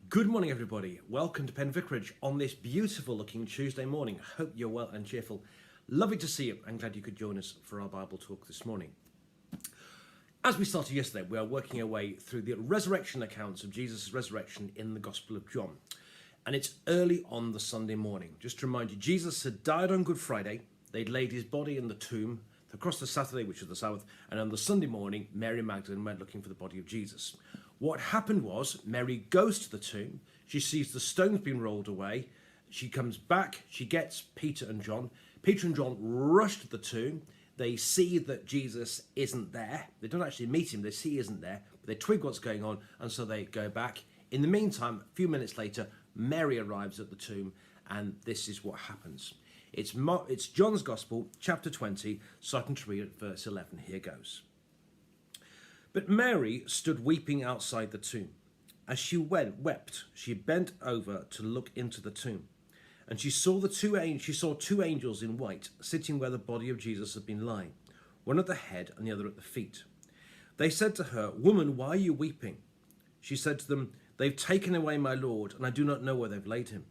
Good morning, everybody. Welcome to Penn Vicarage on this beautiful looking Tuesday morning. Hope you're well and cheerful. Lovely to see you. I'm glad you could join us for our Bible talk this morning. As we started yesterday, we are working our way through the resurrection accounts of Jesus' resurrection in the Gospel of John. And it's early on the Sunday morning. Just to remind you, Jesus had died on Good Friday. They'd laid his body in the tomb across the Saturday, which was the Sabbath. And on the Sunday morning, Mary Magdalen went looking for the body of Jesus. What happened was Mary goes to the tomb. She sees the stones being rolled away. She comes back. She gets Peter and John. Peter and John rush to the tomb. They see that Jesus isn't there. They don't actually meet him. They see he isn't there. But they twig what's going on, and so they go back. In the meantime, a few minutes later, Mary arrives at the tomb, and this is what happens. It's John's Gospel, chapter 20, starting to read at verse 11. Here goes. But Mary stood weeping outside the tomb. As she wept, she bent over to look into the tomb. And she saw two angels in white sitting where the body of Jesus had been lying, one at the head and the other at the feet. They said to her, "Woman, why are you weeping?" She said to them, "They've taken away my Lord, and I do not know where they've laid him."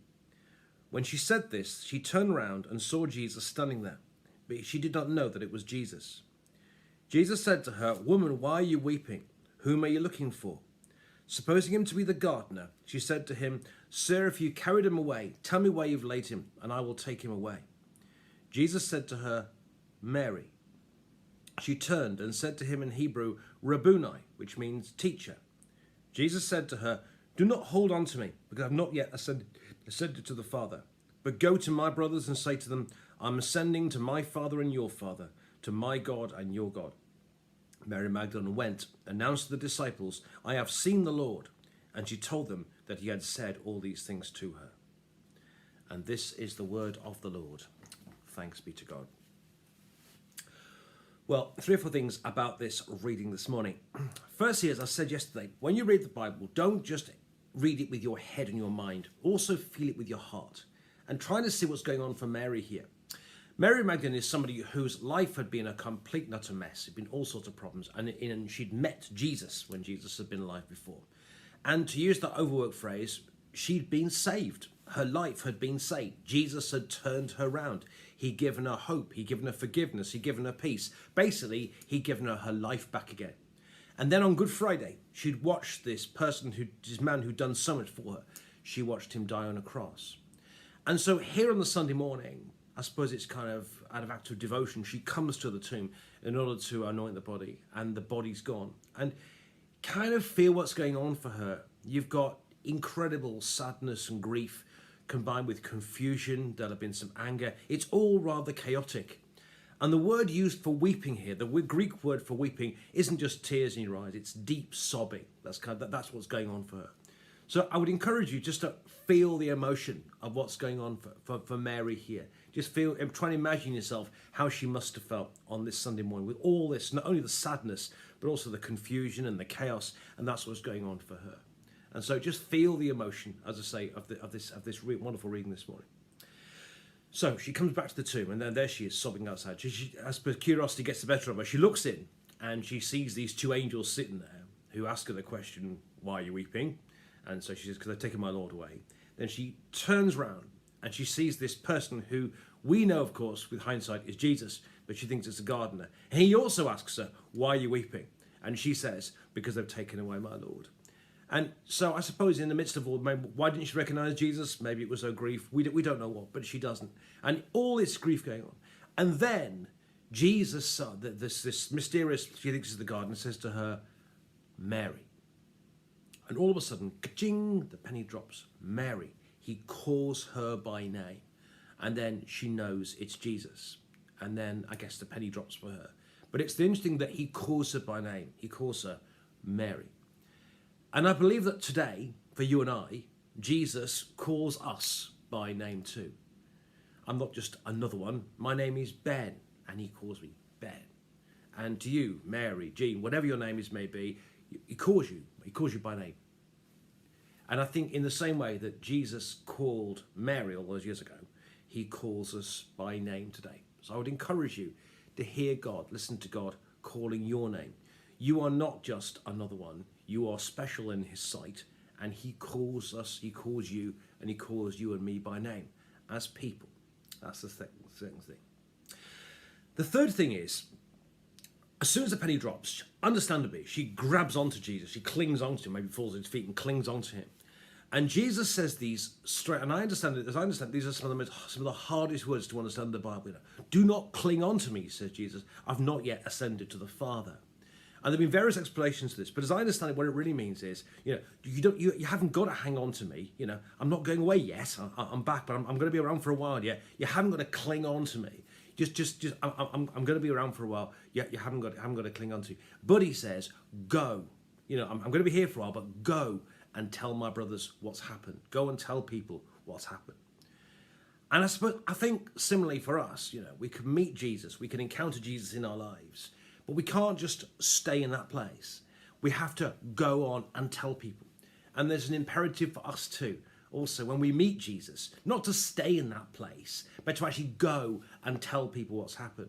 When she said this, she turned round and saw Jesus standing there, but she did not know that it was Jesus. Jesus said to her, "Woman, why are you weeping? Whom are you looking for?" Supposing him to be the gardener, she said to him, "Sir, if you carried him away, tell me where you've laid him, and I will take him away." Jesus said to her, "Mary." She turned and said to him in Hebrew, "Rabboni," which means teacher. Jesus said to her, "Do not hold on to me, because I have not yet ascended to the Father. But go to my brothers and say to them, I'm ascending to my Father and your Father, to my God and your God." Mary Magdalene went, announced to the disciples, "I have seen the Lord." And she told them that he had said all these things to her. And this is the word of the Lord. Thanks be to God. Well, 3 or 4 things about this reading this morning. Firstly, as I said yesterday, when you read the Bible, don't just read it with your head and your mind. Also feel it with your heart. And try to see what's going on for Mary here. Mary Magdalene is somebody whose life had been a complete and utter mess. It had been all sorts of problems. And she'd met Jesus when Jesus had been alive before. And to use that overworked phrase, she'd been saved. Her life had been saved. Jesus had turned her round. He'd given her hope. He'd given her forgiveness. He'd given her peace. Basically, he'd given her life back again. And then on Good Friday, she'd watched this man who'd done so much for her. She watched him die on a cross. And so here on the Sunday morning, I suppose it's kind of out of act of devotion, she comes to the tomb in order to anoint the body, and the body's gone. And kind of feel what's going on for her. You've got incredible sadness and grief combined with confusion. There'll have been some anger. It's all rather chaotic. And the word used for weeping here, the Greek word for weeping, isn't just tears in your eyes, it's deep sobbing. That's what's going on for her. So I would encourage you just to feel the emotion of what's going on for Mary here. Just try and imagine yourself how she must have felt on this Sunday morning with all this, not only the sadness, but also the confusion and the chaos, and that's what's going on for her. And so just feel the emotion, as I say, of this wonderful reading this morning. So she comes back to the tomb, and then there she is sobbing outside. She, I suppose curiosity gets the better of her. She looks in, and she sees these 2 angels sitting there who ask her the question, "Why are you weeping?" And so she says, "Because they've taken my Lord away." Then she turns round and she sees this person who we know, of course, with hindsight is Jesus, but she thinks it's a gardener. And he also asks her, "Why are you weeping?" And she says, "Because they've taken away my Lord." And so I suppose in the midst of all, maybe, why didn't she recognize Jesus? Maybe it was her grief. We don't know what, but she doesn't. And all this grief going on. And then Jesus, this mysterious, she thinks is the gardener, says to her, "Mary." And all of a sudden, ka-ching, the penny drops. Mary. He calls her by name. And then she knows it's Jesus. And then I guess the penny drops for her. But it's interesting that he calls her by name. He calls her Mary. And I believe that today, for you and I, Jesus calls us by name too. I'm not just another one. My name is Ben, and he calls me Ben. And to you, Mary, Jean, whatever your name is may be, he calls you by name. And I think in the same way that Jesus called Mary all those years ago, he calls us by name today. So I would encourage you to hear God, listen to God calling your name. You are not just another one. You are special in his sight, and he calls us, he calls you, and he calls you and me by name as people. That's the second thing. The third thing is, as soon as the penny drops, understandably, she grabs onto Jesus. She clings onto him, maybe falls at his feet and clings onto him. And Jesus says these straight, and I understand it, as I understand, these are some of the hardest words to understand in the Bible. Do not cling on to me, says Jesus. I've not yet ascended to the Father. And there have been various explanations to this, but as I understand it, what it really means is, you haven't got to hang on to me. I'm not going away yet. I'm back, but I'm going to be around for a while yet. You haven't got to cling on to me. I'm going to be around for a while. You haven't got to cling on to. But he says, go. I'm going to be here for a while, but go and tell my brothers what's happened. Go and tell people what's happened. And I think similarly for us, we can meet Jesus, we can encounter Jesus in our lives, but we can't just stay in that place. We have to go on and tell people. And there's an imperative for us too. Also, when we meet Jesus, not to stay in that place, but to actually go and tell people what's happened.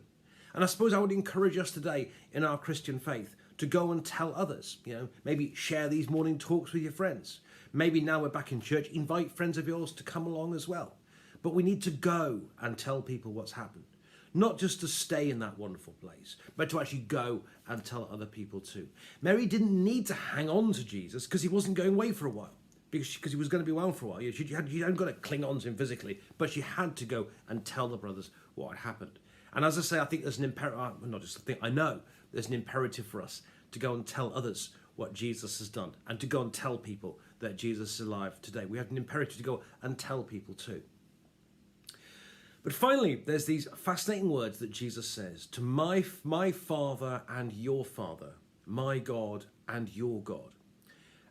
And I suppose I would encourage us today in our Christian faith to go and tell others, maybe share these morning talks with your friends. Maybe now we're back in church, invite friends of yours to come along as well. But we need to go and tell people what's happened. Not just to stay in that wonderful place, but to actually go and tell other people too. Mary didn't need to hang on to Jesus because he wasn't going away for a while. Because he was going to be around for a while. She hadn't got to cling on to him physically, but she had to go and tell the brothers what had happened. And as I say, I think there's an imperative, not just a thing, I know there's an imperative for us to go and tell others what Jesus has done and to go and tell people that Jesus is alive today. We have an imperative to go and tell people too. But finally, there's these fascinating words that Jesus says to my Father and your Father, my God and your God.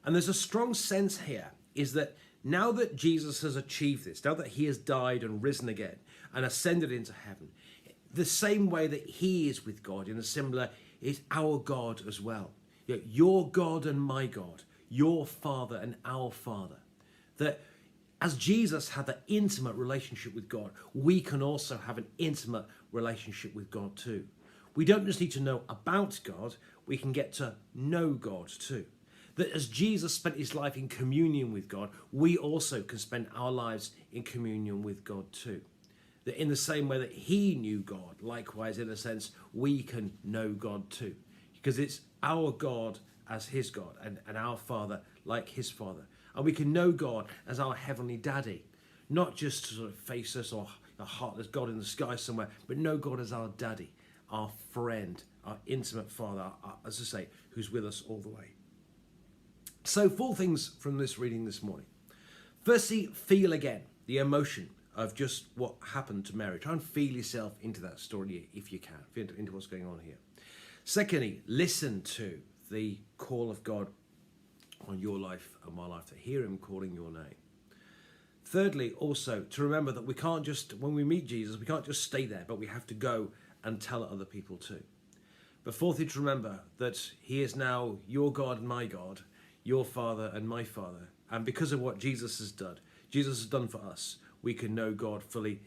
And there's a strong sense here is that now that Jesus has achieved this, now that he has died and risen again and ascended into heaven, the same way that he is with God in a similar is our God as well. Your God and my God, your Father and our Father. That as Jesus had that intimate relationship with God, we can also have an intimate relationship with God too. We don't just need to know about God, we can get to know God too. That as Jesus spent his life in communion with God, we also can spend our lives in communion with God too. That in the same way that he knew God, likewise, in a sense, we can know God too. Because it's our God as his God and our Father like his Father. And we can know God as our heavenly daddy, not just to sort of face us or a heartless God in the sky somewhere, but know God as our daddy, our friend, our intimate Father, as I say, who's with us all the way. So 4 things from this reading this morning. Firstly, feel again the emotion of just what happened to Mary. Try and feel yourself into that story if you can, into what's going on here. Secondly, listen to the call of God on your life and my life, to hear him calling your name. Thirdly, also to remember that we can't just, when we meet Jesus, we can't just stay there, but we have to go and tell other people too. But fourthly, to remember that he is now your God and my God, your Father and my Father. And because of what Jesus has done for us, we can know God fully